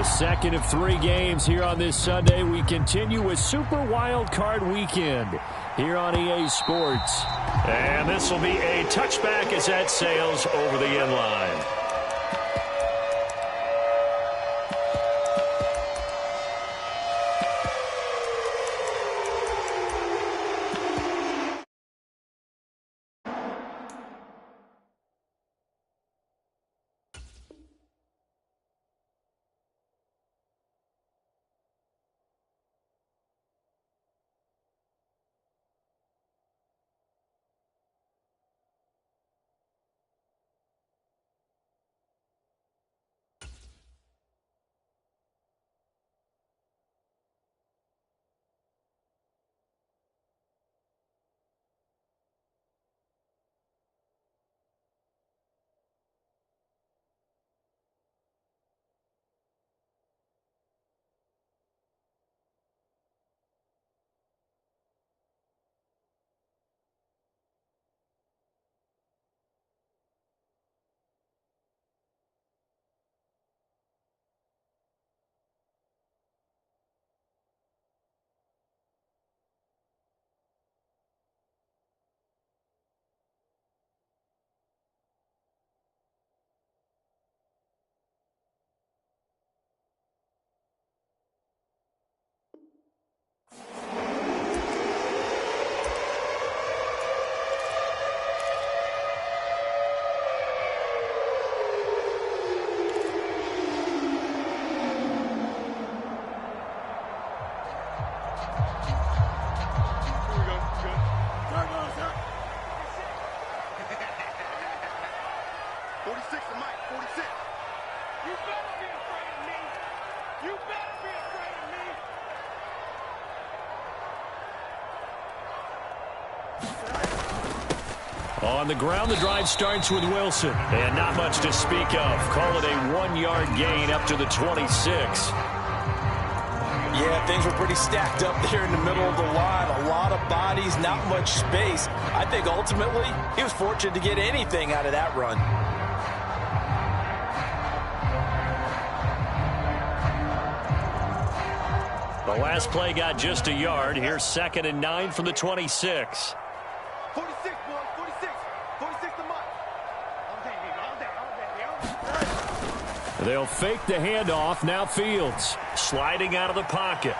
The second of 3 games here on this Sunday. We continue with Super Wild Card Weekend here on EA Sports. And this will be a touchback as that sails over the end line. On the ground, the drive starts with Wilson. And not much to speak of. Call it a 1-yard gain up to the 26. Yeah, things were pretty stacked up there in the middle of the line. A lot of bodies, not much space. I think ultimately he was fortunate to get anything out of that run. The last play got just a yard. Here's 2nd and 9 from the 26. 46, boys, 46. 46 to Mike. All day. They'll fake the handoff. Now Fields sliding out of the pocket.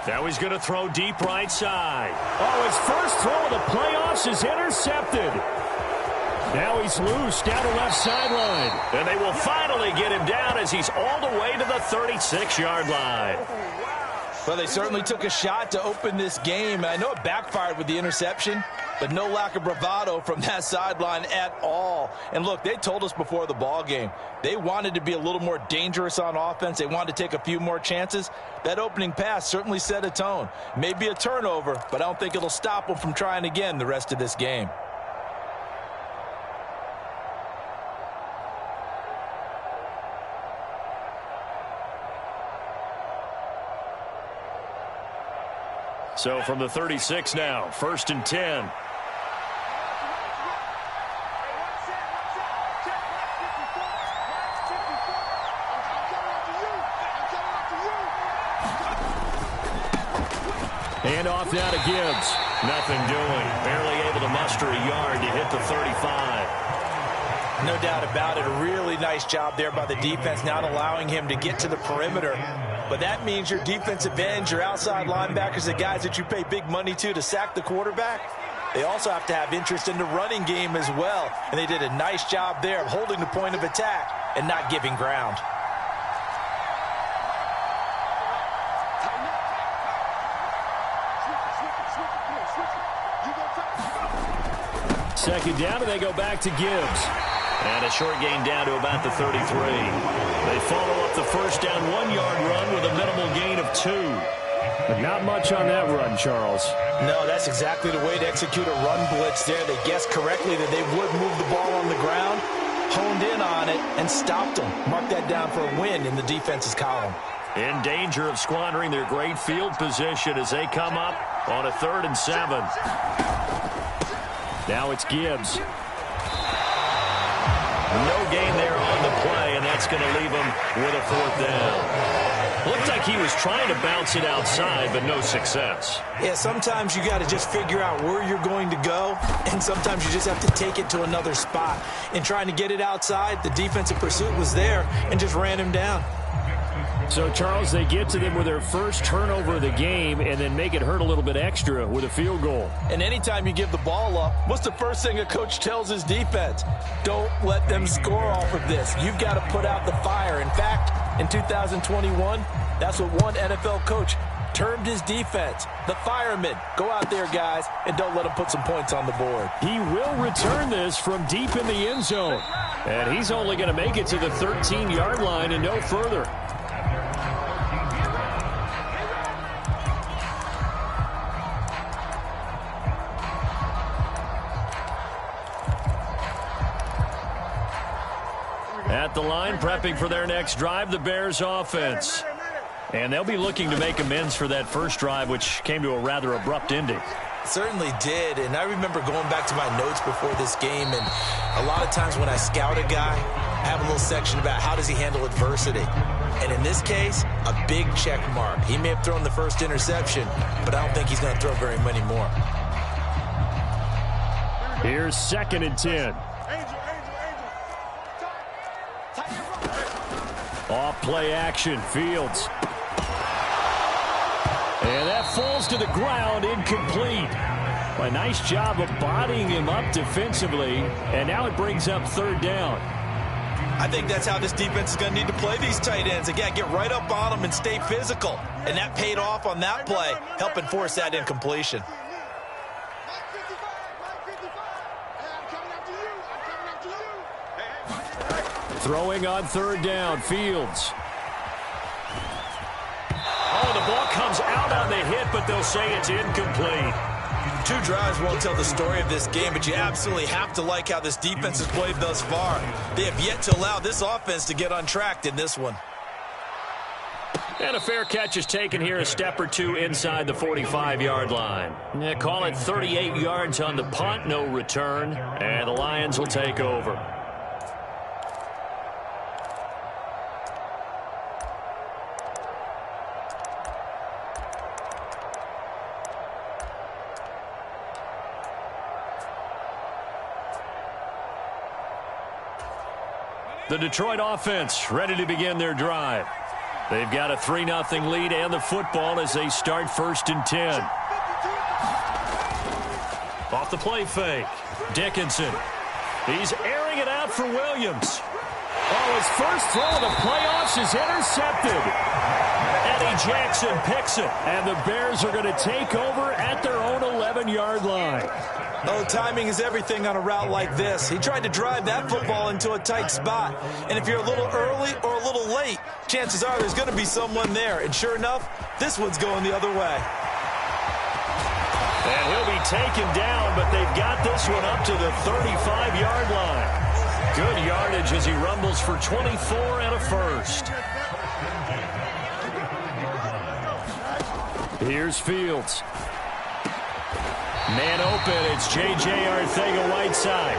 Now he's going to throw deep right side. Oh, his first throw of the playoffs is intercepted. Now he's loose down the left sideline. And they will finally get him down as he's all the way to the 36-yard line. Well, they certainly took a shot to open this game. I know it backfired with the interception, but no lack of bravado from that sideline at all. And look, they told us before the ball game, they wanted to be a little more dangerous on offense. They wanted to take a few more chances. That opening pass certainly set a tone. Maybe a turnover, but I don't think it'll stop them from trying again the rest of this game. So from the 36 now, 1st and 10. Hand off now to Gibbs. Nothing doing. Barely able to muster a yard to hit the 35. No doubt about it. A really nice job there by the defense, not allowing him to get to the perimeter. But that means your defensive ends, your outside linebackers, the guys that you pay big money to sack the quarterback, they also have to have interest in the running game as well. And they did a nice job there of holding the point of attack and not giving ground. Second down, and they go back to Gibbs. And a short gain down to about the 33. They follow up the first down 1-yard run with a minimal gain of 2. But not much on that run, Charles. No, that's exactly the way to execute a run blitz there. They guessed correctly that they would move the ball on the ground, honed in on it, and stopped them. Mark that down for a win in the defense's column. In danger of squandering their great field position as they come up on a 3rd and 7. Now it's Gibbs. No gain there on the play, and that's that's going to leave him with a 4th down. Looked like he was trying to bounce it outside, but no success. Yeah, sometimes you got to just figure out where you're going to go, and sometimes you just have to take it to another spot. In trying to get it outside, the defensive pursuit was there and just ran him down. So, Charles, they get to them with their first turnover of the game and then make it hurt a little bit extra with a field goal. And anytime you give the ball up, what's the first thing a coach tells his defense? Don't let them score off of this. You've got to put out the fire. In fact, in 2021, that's what one NFL coach termed his defense, the firemen. Go out there, guys, and don't let them put some points on the board. He will return this from deep in the end zone. And he's only going to make it to the 13-yard line and no further. At the line, prepping for their next drive, the Bears offense. And they'll be looking to make amends for that first drive, which came to a rather abrupt ending. Certainly did, and I remember going back to my notes before this game, and a lot of times when I scout a guy, I have a little section about how does he handle adversity. And in this case, a big check mark. He may have thrown the first interception, but I don't think he's going to throw very many more. Here's 2nd and 10. Off play action, Fields. And that falls to the ground, incomplete. A nice job of bodying him up defensively, and now it brings up 3rd down. I think that's how this defense is going to need to play these tight ends. Again, get right up on them and stay physical. And that paid off on that play, helping force that incompletion. Throwing on 3rd down, Fields. Oh, the ball comes out on the hit, but they'll say it's incomplete. 2 drives won't tell the story of this game, but you absolutely have to like how this defense has played thus far. They have yet to allow this offense to get untracked in this one. And a fair catch is taken here, a step or two inside the 45-yard line. Yeah, call it 38 yards on the punt, no return, and the Lions will take over. The Detroit offense ready to begin their drive. They've got a 3-0 lead and the football as they start 1st and 10. Off the play fake. Dickinson. He's airing it out for Williams. Oh, his first throw of the playoffs is intercepted. Eddie Jackson picks it, and the Bears are going to take over at their own 11-yard line. Oh, timing is everything on a route like this. He tried to drive that football into a tight spot. And if you're a little early or a little late, chances are there's going to be someone there. And sure enough, this one's going the other way. And he'll be taken down, but they've got this one up to the 35-yard line. Good yardage as he rumbles for 24 and a first. Here's Fields. Man open, it's J.J. Arcega-Whiteside.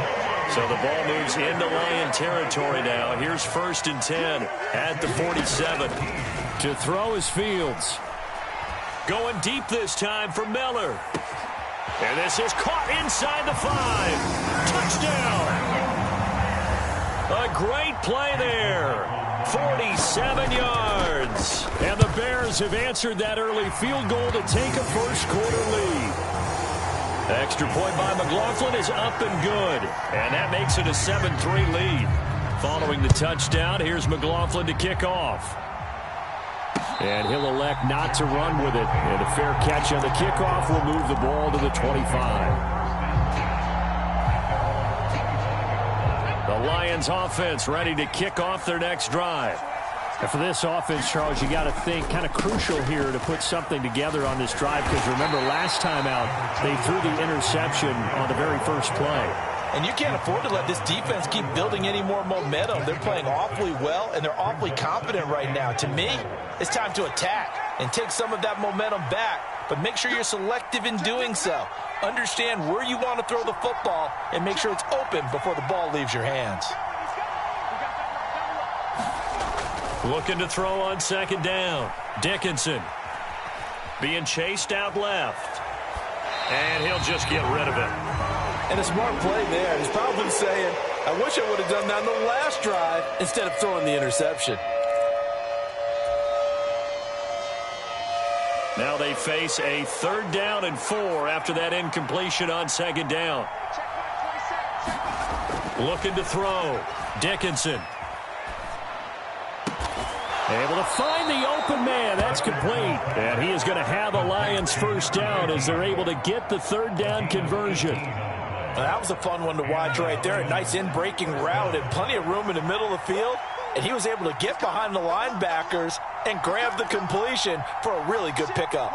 So the ball moves into Lion territory now. Here's 1st and 10 at the 47. To throw is Fields. Going deep this time for Miller. And this is caught inside the 5. Touchdown. A great play there. 47 yards. And the Bears have answered that early field goal to take a first-quarter lead. Extra point by McLaughlin is up and good. And that makes it a 7-3 lead. Following the touchdown, here's McLaughlin to kick off. And he'll elect not to run with it. And a fair catch on the kickoff will move the ball to the 25. The Lions offense ready to kick off their next drive. And for this offense, Charles, you got to think kind of crucial here to put something together on this drive, because remember last time out they threw the interception on the very first play. And you can't afford to let this defense keep building any more momentum. They're playing awfully well, and they're awfully confident right now. To me, it's time to attack and take some of that momentum back, but make sure you're selective in doing so. Understand where you want to throw the football and make sure it's open before the ball leaves your hands. Looking to throw on second down. Dickinson being chased out left. And he'll just get rid of it. And a smart play there. He's probably saying, I wish I would have done that on the last drive instead of throwing the interception. Now they face a 3rd down and 4 after that incompletion on second down. Looking to throw. Dickinson. Able to find the open man. That's complete. And he is going to have a Lions first down as they're able to get the 3rd down conversion. Well, that was a fun one to watch right there. A nice in-breaking route and plenty of room in the middle of the field. And he was able to get behind the linebackers and grab the completion for a really good pickup.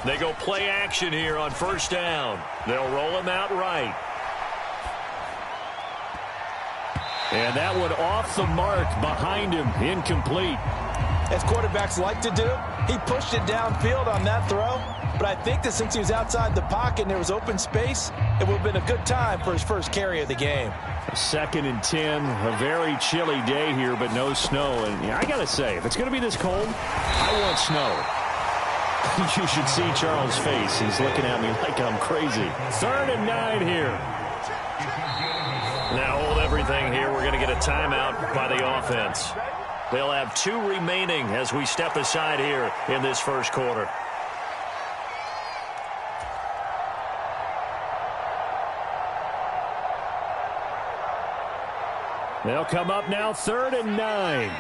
They go play action here on first down. They'll roll him out right. And that one off the mark behind him, incomplete. As quarterbacks like to do, he pushed it downfield on that throw. But I think that since he was outside the pocket and there was open space, it would have been a good time for his first carry of the game. 2nd and 10, a very chilly day here, but no snow. And I got to say, if it's going to be this cold, I want snow. You should see Charles' face. He's looking at me like I'm crazy. 3rd and 9 here. Now hold everything here. We're going to get a timeout by the offense. They'll have 2 remaining as we step aside here in this first quarter. They'll come up now 3rd and 9.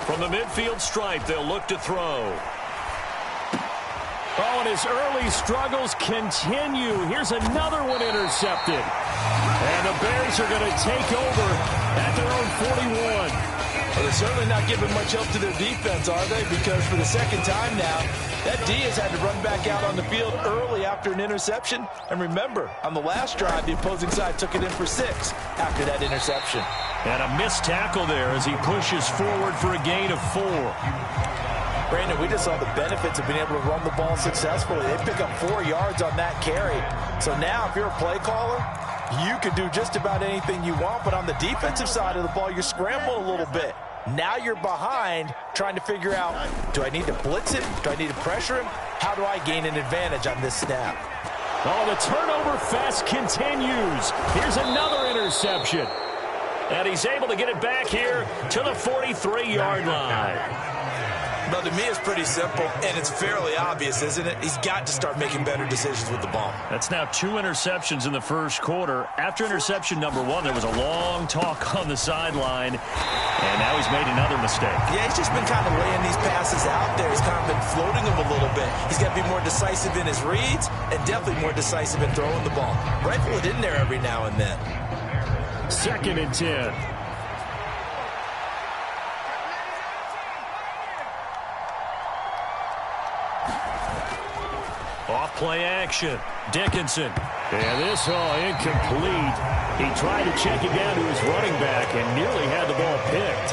From the midfield stripe, they'll look to throw. Oh, and his early struggles continue. Here's another one intercepted. And the Bears are going to take over at their own 41. Well, they're certainly not giving much help to their defense, are they? Because for the second time now, that D has had to run back out on the field early after an interception. And remember, on the last drive, the opposing side took it in for 6 after that interception. And a missed tackle there as he pushes forward for a gain of 4. Brandon, we just saw the benefits of being able to run the ball successfully. They pick up 4 yards on that carry. So now, if you're a play caller, you can do just about anything you want. But on the defensive side of the ball, you're scrambling a little bit. Now you're behind, trying to figure out, do I need to blitz him? Do I need to pressure him? How do I gain an advantage on this snap? Oh, the turnover fest continues. Here's another interception. And he's able to get it back here to the 43-yard line. But to me, it's pretty simple, and it's fairly obvious, isn't it? He's got to start making better decisions with the ball. That's now 2 interceptions in the first quarter. After interception number 1, there was a long talk on the sideline, and now he's made another mistake. Yeah, he's just been kind of laying these passes out there. He's kind of been floating them a little bit. He's got to be more decisive in his reads and definitely more decisive in throwing the ball. Rifle it in there every now and then. 2nd and 10. Off play action. Dickinson. And this incomplete. He tried to check it down to his running back and nearly had the ball picked.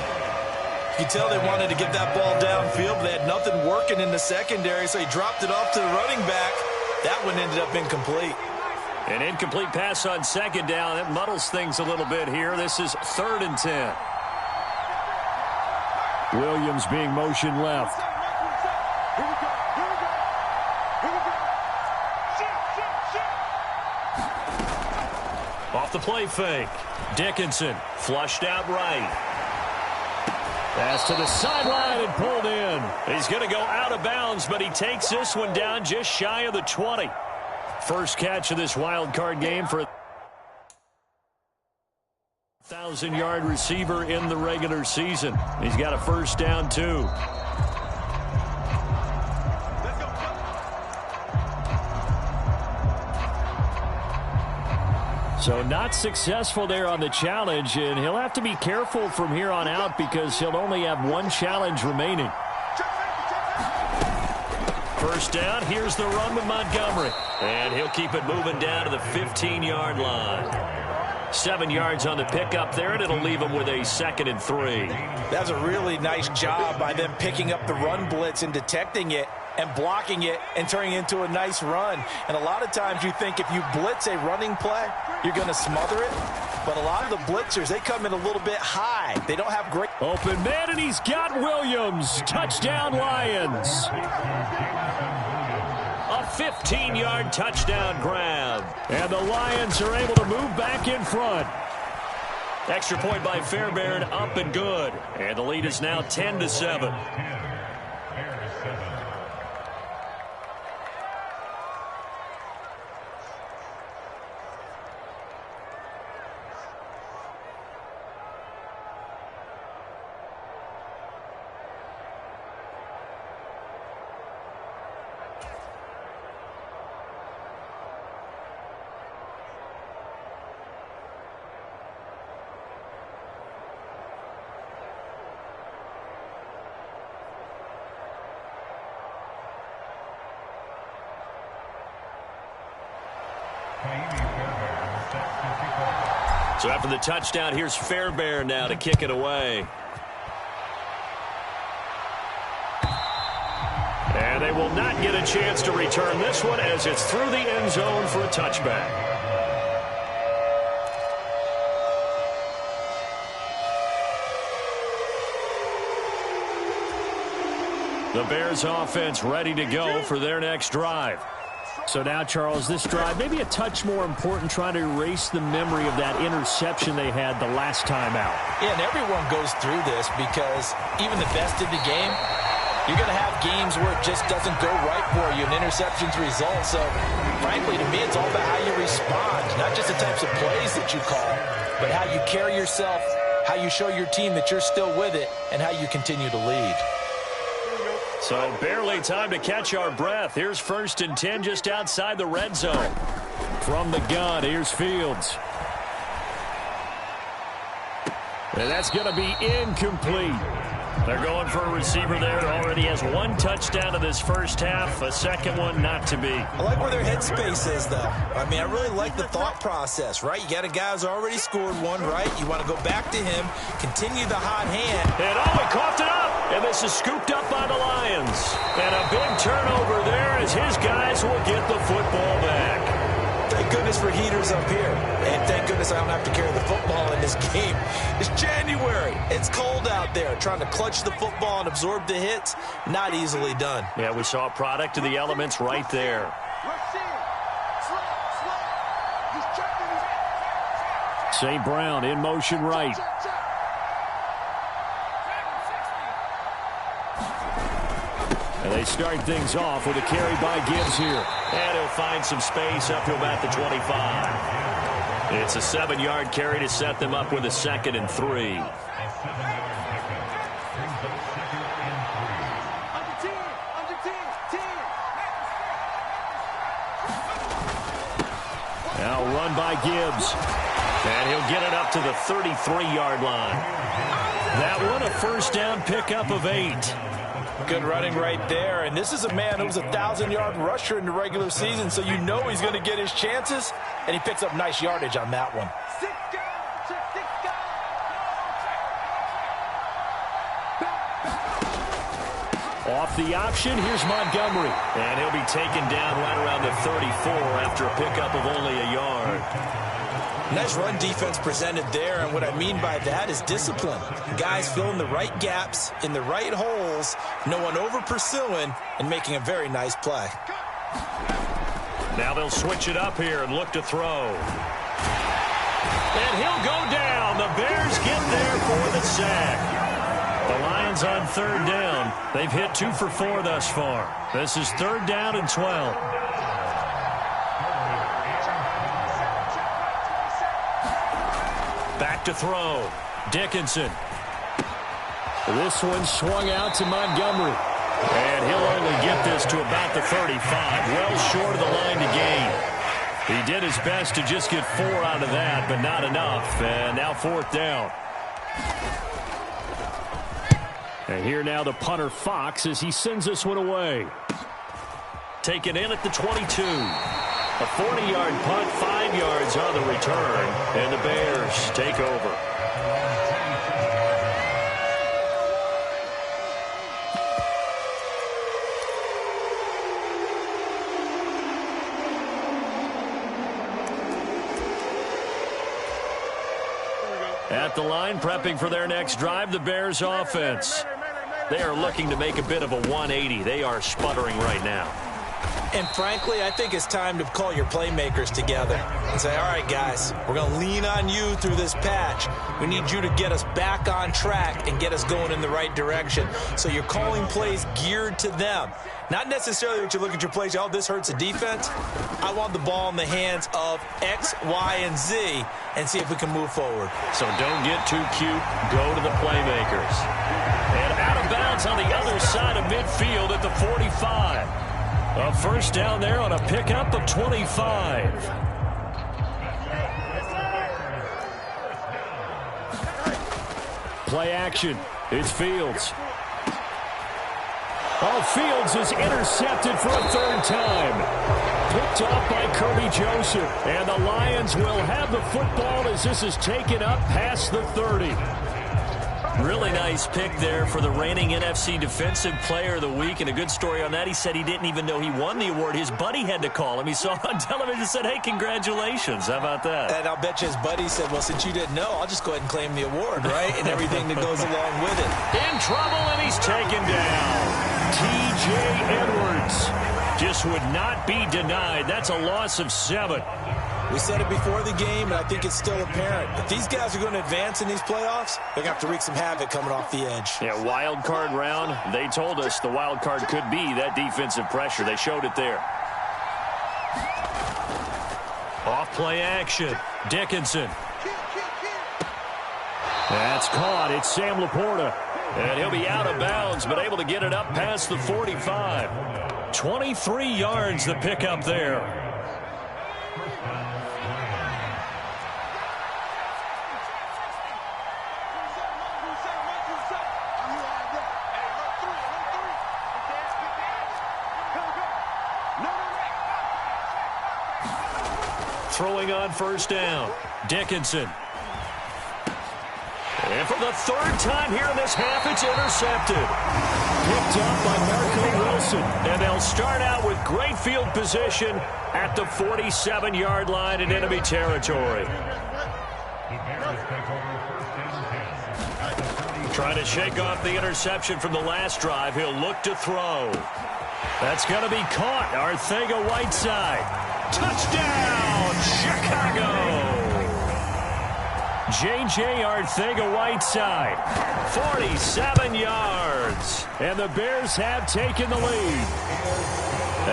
You can tell they wanted to get that ball downfield, but they had nothing working in the secondary, so he dropped it off to the running back. That one ended up incomplete. An incomplete pass on second down. That muddles things a little bit here. This is 3rd and 10. Williams being motion left. Off the play fake. Dickinson flushed out right. Pass to the sideline and pulled in. He's going to go out of bounds, but he takes this one down just shy of the 20. First catch of this wild card game for a 1,000-yard receiver in the regular season. He's got a first down, too. So not successful there on the challenge, and he'll have to be careful from here on out because he'll only have 1 challenge remaining. First down, here's the run with Montgomery. And he'll keep it moving down to the 15-yard line. 7 yards on the pickup there, and it'll leave them with a 2nd and 3. That's a really nice job by them picking up the run blitz and detecting it and blocking it and turning it into a nice run. And a lot of times you think if you blitz a running play, you're going to smother it. But a lot of the blitzers, they come in a little bit high. They don't have great... Open man, and he's got Williams. Touchdown, Lions. A 15-yard touchdown grab. And the Lions are able to move back in front. Extra point by Fairbairn, up and good. And the lead is now 10-7. So after the touchdown, here's Fairbairn now to kick it away. And they will not get a chance to return this one as it's through the end zone for a touchback. The Bears offense ready to go for their next drive. So now, Charles, this drive maybe a touch more important, trying to erase the memory of that interception they had the last time out. Yeah, and everyone goes through this because even the best in the game, you're going to have games where it just doesn't go right for you, and interceptions result. So, frankly, to me, it's all about how you respond, not just the types of plays that you call, but how you carry yourself, how you show your team that you're still with it, and how you continue to lead. So barely time to catch our breath. Here's 1st and 10 just outside the red zone. From the gun, here's Fields. And that's going to be incomplete. They're going for a receiver there that already has 1 touchdown in this first half, a second one not to be. I like where their headspace is, though. I mean, I really like the thought process, right? You got a guy who's already scored one, right? You want to go back to him, continue the hot hand. And he coughed it up. And this is scooped up by the Lions. And a big turnover there as his guys will get the football back. Thank goodness for heaters up here. And thank goodness I don't have to carry the football in this game. It's January. It's cold out there. Trying to clutch the football and absorb the hits, not easily done. Yeah, we saw a product of the elements right there. St. Brown in motion right. And they start things off with a carry by Gibbs here. And he'll find some space up to about the 25. It's a 7-yard carry to set them up with a 2nd and 3. Now run by Gibbs. And he'll get it up to the 33-yard line. That one a first down pickup of 8. Good running right there. And this is a man who was a 1,000-yard rusher in the regular season, so you know he's going to get his chances. And he picks up nice yardage on that one. Off the option, here's Montgomery. And he'll be taken down right around the 34 after a pickup of only a yard. Nice run defense presented there, and what I mean by that is discipline. Guys filling the right gaps in the right holes, no one over pursuing, and making a very nice play. Now they'll switch it up here and look to throw. And he'll go down. The Bears get there for the sack. The Lions on 3rd down. They've hit 2 for 4 thus far. This is 3rd down and 12. Back to throw. Dickinson. This one swung out to Montgomery. And he'll only get this to about the 35. Well short of the line to gain. He did his best to just get 4 out of that, but not enough. And now 4th down. And here now the punter Fox as he sends this one away. Taken in at the 22. A 40-yard punt, 5 yards on the return, and the Bears take over. At the line, prepping for their next drive, the Bears offense. They are looking to make a bit of a 180. They are sputtering right now. And frankly, I think it's time to call your playmakers together and say, all right, guys, we're going to lean on you through this patch. We need you to get us back on track and get us going in the right direction. So you're calling plays geared to them. Not necessarily that you look at your plays, oh, this hurts the defense. I want the ball in the hands of X, Y, and Z and see if we can move forward. So don't get too cute. Go to the playmakers. And out of bounds on the other side of midfield at the 45. A first down there on a pickup of 25. Play action. It's Fields. Oh, Fields is intercepted for a third time. Picked off by Kirby Joseph. And the Lions will have the football as this is taken up past the 30. Really nice pick there for the reigning NFC Defensive Player of the Week. And a good story on that, he said he didn't even know he won the award. His buddy had to call him. He saw it on television and said, hey, congratulations. How about that? And I'll bet you his buddy said, well, since you didn't know, I'll just go ahead and claim the award, right? And everything that goes along with it. In trouble, and he's taken down. T.J. Edwards just would not be denied. That's a loss of 7. We said it before the game, and I think it's still apparent. If these guys are going to advance in these playoffs, they're going to have to wreak some havoc coming off the edge. Yeah, wild card round. They told us the wild card could be that defensive pressure. They showed it there. Off play action. Dickinson. That's caught. It's Sam Laporta. And he'll be out of bounds, but able to get it up past the 45. 23 yards the pickup there. Throwing on first down. Dickinson. And for the third time here in this half, it's intercepted. Picked up by Marco Wilson. And they'll start out with great field position at the 47-yard line in enemy territory. Trying to shake off the interception from the last drive. He'll look to throw. That's going to be caught. Arcega-Whiteside. Touchdown, Chicago! J.J. Arcega-Whiteside, 47 yards. And the Bears have taken the lead.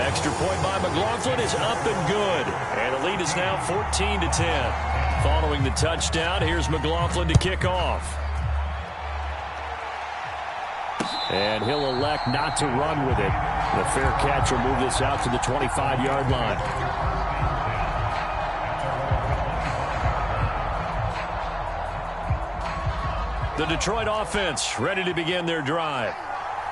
Extra point by McLaughlin is up and good. And the lead is now 14-10. Following the touchdown, here's McLaughlin to kick off. And he'll elect not to run with it. The fair catch will move this out to the 25-yard line. The Detroit offense ready to begin their drive.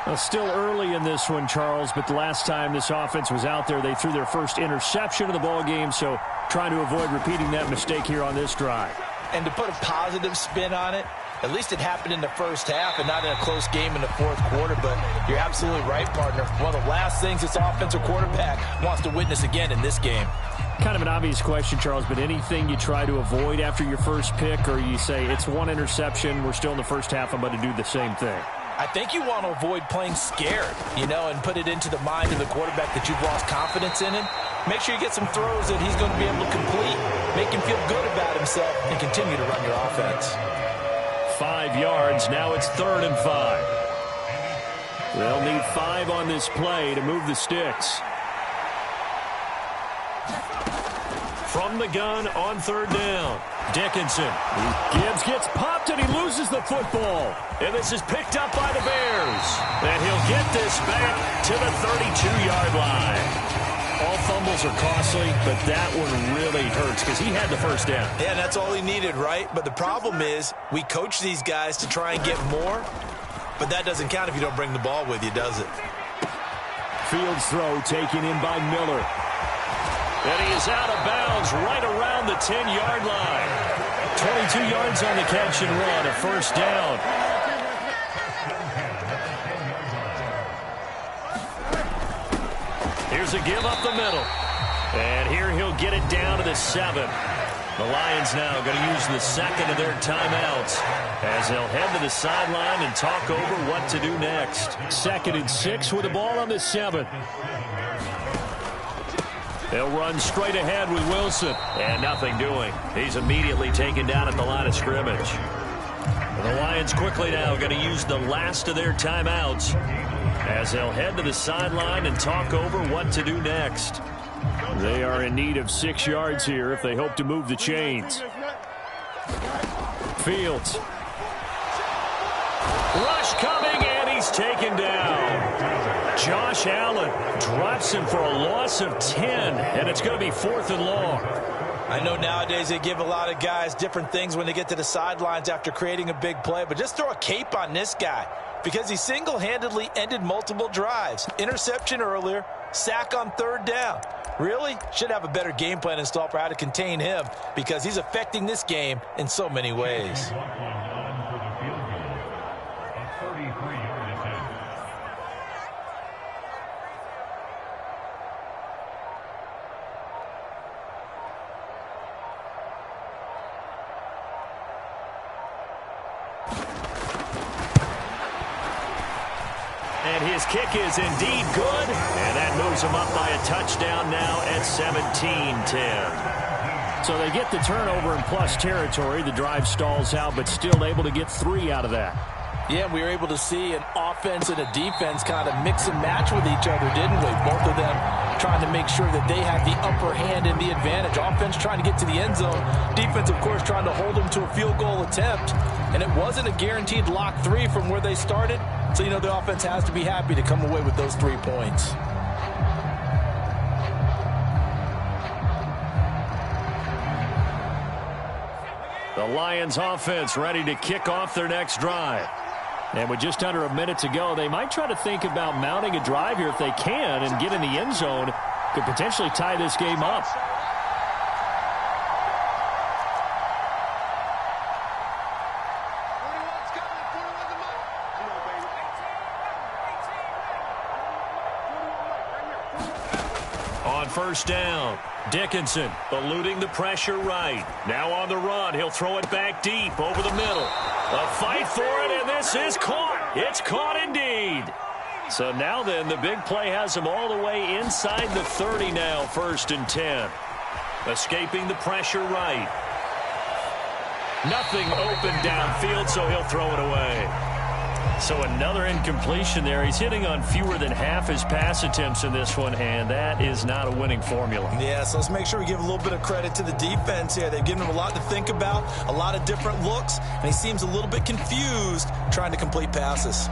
Well, still early in this one, Charles, but the last time this offense was out there, they threw their first interception of the ball game, so trying to avoid repeating that mistake here on this drive. And to put a positive spin on it, at least it happened in the first half and not in a close game in the fourth quarter, but you're absolutely right, partner. One of the last things this offensive quarterback wants to witness again in this game. Kind of an obvious question, Charles, but anything you try to avoid after your first pick, or you say it's one interception, we're still in the first half, I'm going to do the same thing? I think you want to avoid playing scared, and put it into the mind of the quarterback that you've lost confidence in him. Make sure you get some throws that he's going to be able to complete, make him feel good about himself, and continue to run your offense. 5 yards, now it's 3rd and 5. They'll need 5 on this play to move the sticks. From the gun on 3rd down. Dickinson. Gibbs gets popped and he loses the football. And this is picked up by the Bears. And he'll get this back to the 32-yard line. All fumbles are costly, but that one really hurts because he had the first down. Yeah, that's all he needed, right? But the problem is we coach these guys to try and get more, but that doesn't count if you don't bring the ball with you, does it? Fields throw taken in by Miller. And he is out of bounds right around the 10-yard line. 22 yards on the catch and run, a first down. Here's a give up the middle. And here he'll get it down to the 7. The Lions now going to use the second of their timeouts as they'll head to the sideline and talk over what to do next. 2nd and 6 with the ball on the 7. They'll run straight ahead with Wilson. And nothing doing. He's immediately taken down at the line of scrimmage. The Lions quickly now going to use the last of their timeouts as they'll head to the sideline and talk over what to do next. They are in need of 6 yards here if they hope to move the chains. Fields. Rush coming, and he's taken down. Josh Allen drops him for a loss of 10, and it's going to be 4th and long. I know nowadays they give a lot of guys different things when they get to the sidelines after creating a big play, but just throw a cape on this guy because he single-handedly ended multiple drives. Interception earlier, sack on 3rd down. Really should have a better game plan installed for how to contain him because he's affecting this game in so many ways. And his kick is indeed good, and that moves him up by a touchdown now at 17-10. So they get the turnover in plus territory. The drive stalls out, but still able to get 3 out of that. Yeah, we were able to see an offense and a defense kind of mix and match with each other, didn't we? Both of them trying to make sure that they have the upper hand and the advantage. Offense trying to get to the end zone. Defense, of course, trying to hold them to a field goal attempt. And it wasn't a guaranteed lock 3 from where they started. So, you know, the offense has to be happy to come away with those 3 points. The Lions offense ready to kick off their next drive. And with just under a minute to go, they might try to think about mounting a drive here if they can and get in the end zone. Could potentially tie this game up. On first down, Dickinson eluding the pressure right. Now on the run, he'll throw it back deep over the middle. A fight for it, and this is caught. It's caught indeed. So now then, the big play has him all the way inside the 30 now, 1st and 10. Escaping the pressure right. Nothing open downfield, so he'll throw it away. So another incompletion there. He's hitting on fewer than half his pass attempts in this one, and that is not a winning formula. Yeah, so let's make sure we give a little bit of credit to the defense here. They've given him a lot to think about, a lot of different looks, and he seems a little bit confused trying to complete passes.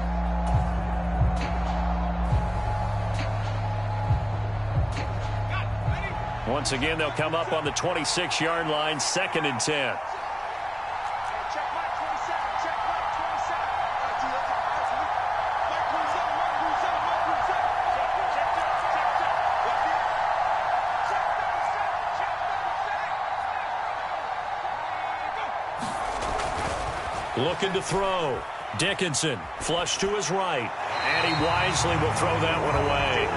Once again, they'll come up on the 26-yard line, 2nd and 10. Looking to throw. Dickinson, flush to his right. And he wisely will throw that one away.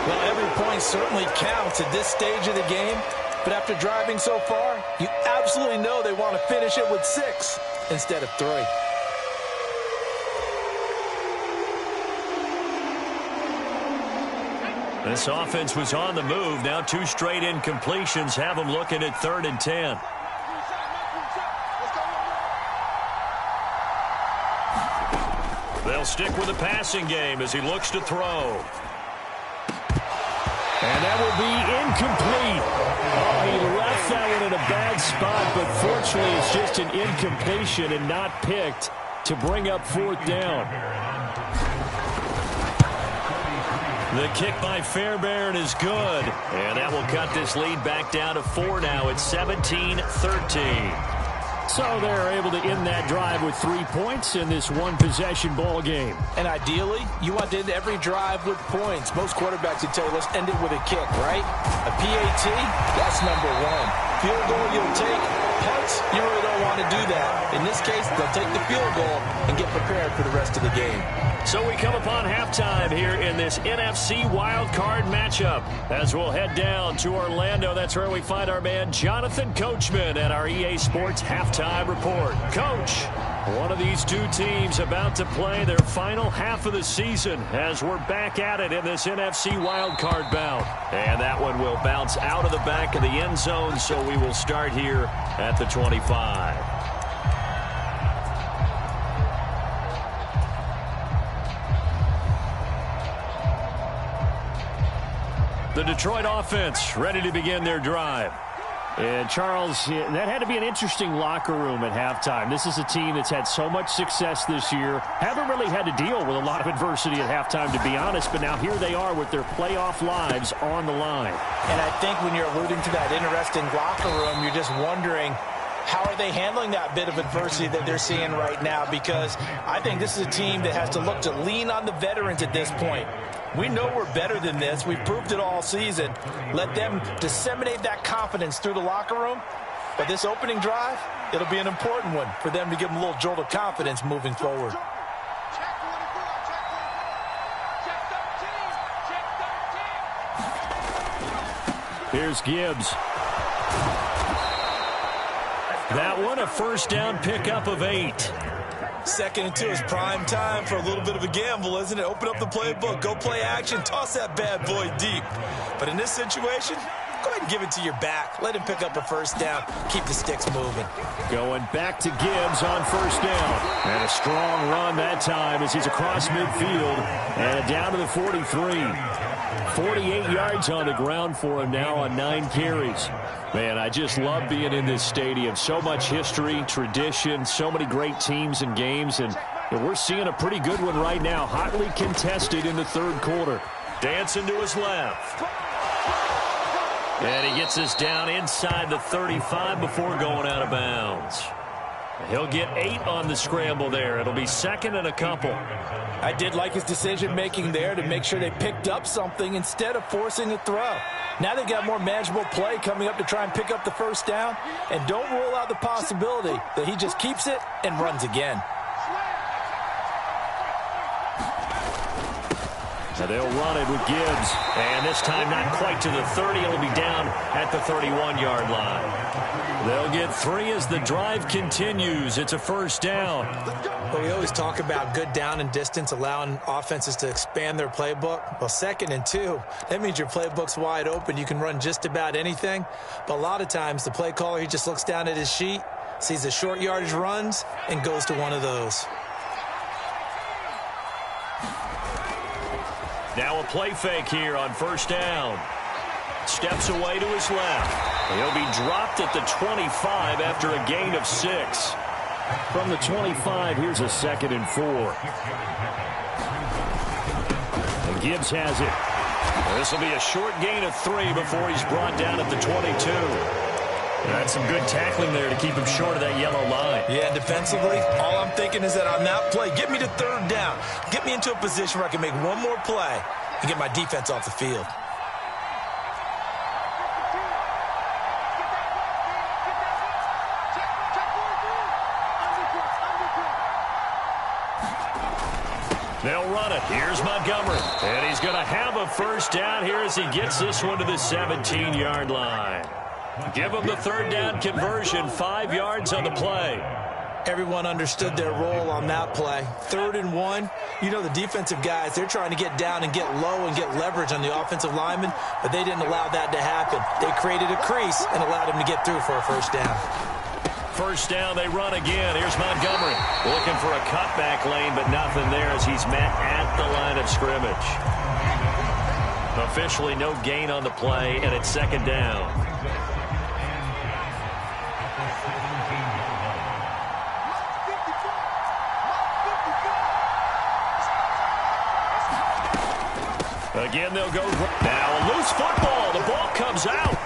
Well, every point certainly counts at this stage of the game. But after driving so far, you absolutely know they want to finish it with 6 instead of 3. This offense was on the move. Now 2 straight incompletions have them looking at 3rd and 10. They'll stick with the passing game as he looks to throw. And that will be incomplete. Oh, he left that one in a bad spot, but fortunately it's just an incompletion and not picked to bring up 4th down. The kick by Fairbairn is good. And that will cut this lead back down to 4 now. It's 17-13. So they're able to end that drive with 3 points in this one-possession ball game. And ideally, you want to end every drive with points. Most quarterbacks would tell you, let's end it with a kick, right? A PAT, that's number one. Field goal you'll take. Punts, you really don't want to do that. In this case, they'll take the field goal and get prepared for the rest of the game. So we come upon halftime here in this NFC wildcard matchup. As we'll head down to Orlando, that's where we find our man Jonathan Coachman at our EA Sports Halftime Report. Coach, one of these two teams about to play their final half of the season as we're back at it in this NFC wildcard bout. And that one will bounce out of the back of the end zone, so we will start here at the 25. The Detroit offense ready to begin their drive. And Charles, that had to be an interesting locker room at halftime. This is a team that's had so much success this year. Haven't really had to deal with a lot of adversity at halftime, to be honest. But now here they are with their playoff lives on the line. And I think when you're alluding to that interesting locker room, you're just wondering, how are they handling that bit of adversity that they're seeing right now? Because I think this is a team that has to look to lean on the veterans at this point. We know we're better than this. We've proved it all season. Let them disseminate that confidence through the locker room. But this opening drive, it'll be an important one for them to give them a little jolt of confidence moving forward. Here's Gibbs. That one, a first down pickup of 8. 2nd and 2 is prime time for a little bit of a gamble, isn't it? Open up the playbook, go play action, toss that bad boy deep. But in this situation, go ahead and give it to your back. Let him pick up a first down. Keep the sticks moving. Going back to Gibbs on first down. And a strong run that time as he's across midfield and down to the 43. 48 yards on the ground for him now on 9 carries. Man, I just love being in this stadium. So much history, tradition, so many great teams and games, and we're seeing a pretty good one right now, hotly contested in the third quarter. Dancing to his left. And he gets us down inside the 35 before going out of bounds. He'll get 8 on the scramble there. It'll be 2nd and a couple. I did like his decision-making there to make sure they picked up something instead of forcing a throw. Now they've got more manageable play coming up to try and pick up the first down. And don't rule out the possibility that he just keeps it and runs again. So they'll run it with Gibbs. And this time not quite to the 30. It'll be down at the 31-yard line. They'll get 3 as the drive continues. It's a first down. Well, we always talk about good down and distance, allowing offenses to expand their playbook. Well, 2nd and 2, that means your playbook's wide open. You can run just about anything. But a lot of times, the play caller, he just looks down at his sheet, sees the short yardage runs, and goes to one of those. Now a play fake here on first down. Steps away to his left. He'll be dropped at the 25 after a gain of 6. From the 25, here's a 2nd and 4. And Gibbs has it. This will be a short gain of 3 before he's brought down at the 22. That's some good tackling there to keep him short of that yellow line. Yeah, defensively, all I'm thinking is that on that play, get me to 3rd down. Get me into a position where I can make one more play and get my defense off the field. They'll run it. Here's Montgomery. And he's going to have a first down here as he gets this one to the 17-yard line. Give him the 3rd down conversion, 5 yards on the play. Everyone understood their role on that play. 3rd and 1. You know, the defensive guys, they're trying to get down and get low and get leverage on the offensive lineman, but they didn't allow that to happen. They created a crease and allowed him to get through for a first down. First down, they run again. Here's Montgomery looking for a cutback lane, but nothing there as he's met at the line of scrimmage. Officially no gain on the play, and it's 2nd down. Again, they'll go. Now a loose football. The ball comes out.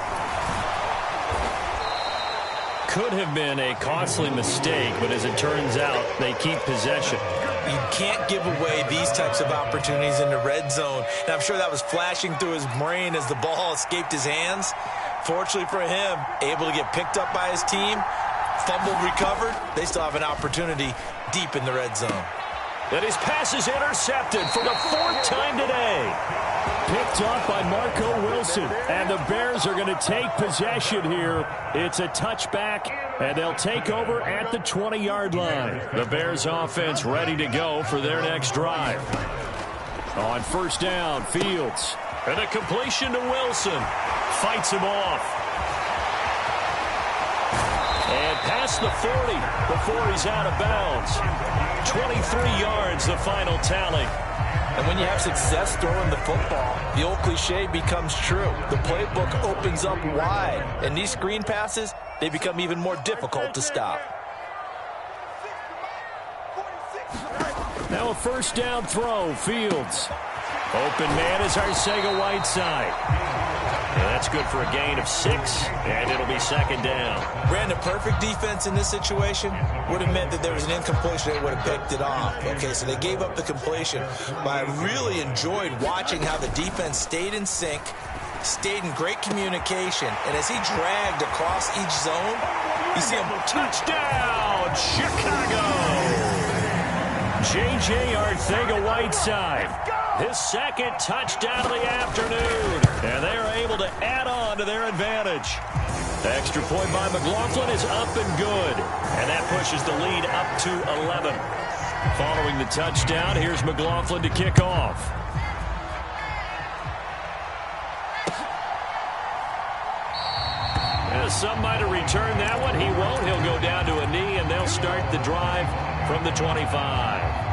could have been a costly mistake, but as it turns out, they keep possession. You can't give away these types of opportunities in the red zone. And I'm sure that was flashing through his brain as the ball escaped his hands. Fortunately for him, able to get picked up by his team, fumbled, recovered. They still have an opportunity deep in the red zone. And his pass is intercepted for the 4th time today. Picked off by Marco Wilson. And the Bears are going to take possession here. It's a touchback, and they'll take over at the 20-yard line. The Bears offense ready to go for their next drive. On first down, Fields. And a completion to Wilson. Fights him off. And past the 40 before he's out of bounds. 23 yards, the final tally. And when you have success throwing the football, the old cliche becomes true. The playbook opens up wide. And these screen passes, they become even more difficult to stop. Now a first down throw, Fields. Open man is Arcega-Whiteside. And that's good for a gain of 6, and it'll be second down. Brandon, perfect defense in this situation would have meant that there was an incompletion. They would have picked it off. Okay, so they gave up the completion. But I really enjoyed watching how the defense stayed in sync, stayed in great communication, and as he dragged across each zone, you see him. Touchdown, Chicago! J.J. Arcega-Whiteside. His second touchdown of the afternoon. And they are able to add on to their advantage. The extra point by McLaughlin is up and good. And that pushes the lead up to 11. Following the touchdown, here's McLaughlin to kick off. Some might have returned that one. He won't. He'll go down to a knee, and they'll start the drive from the 25.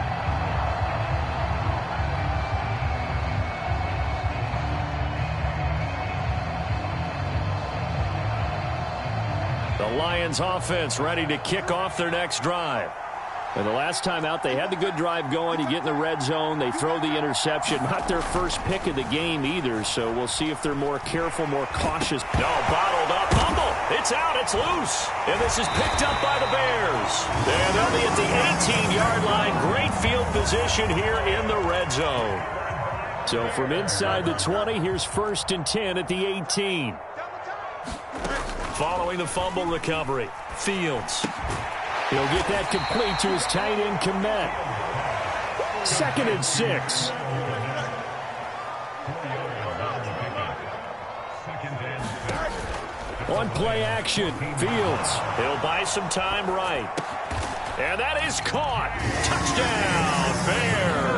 The Lions offense ready to kick off their next drive. And the last time out, they had the good drive going. You get in the red zone, they throw the interception. Not their first pick of the game either, so we'll see if they're more careful, more cautious. No, bottled up. Fumble. It's out. It's loose. And this is picked up by the Bears. And they'll be at the 18-yard line. Great field position here in the red zone. So from inside the 20, here's 1st and 10 at the 18. Following the fumble recovery, Fields. He'll get that complete to his tight end, Kmet. 2nd and 6. On play action, Fields. He'll buy some time right. And that is caught. Touchdown, Bears.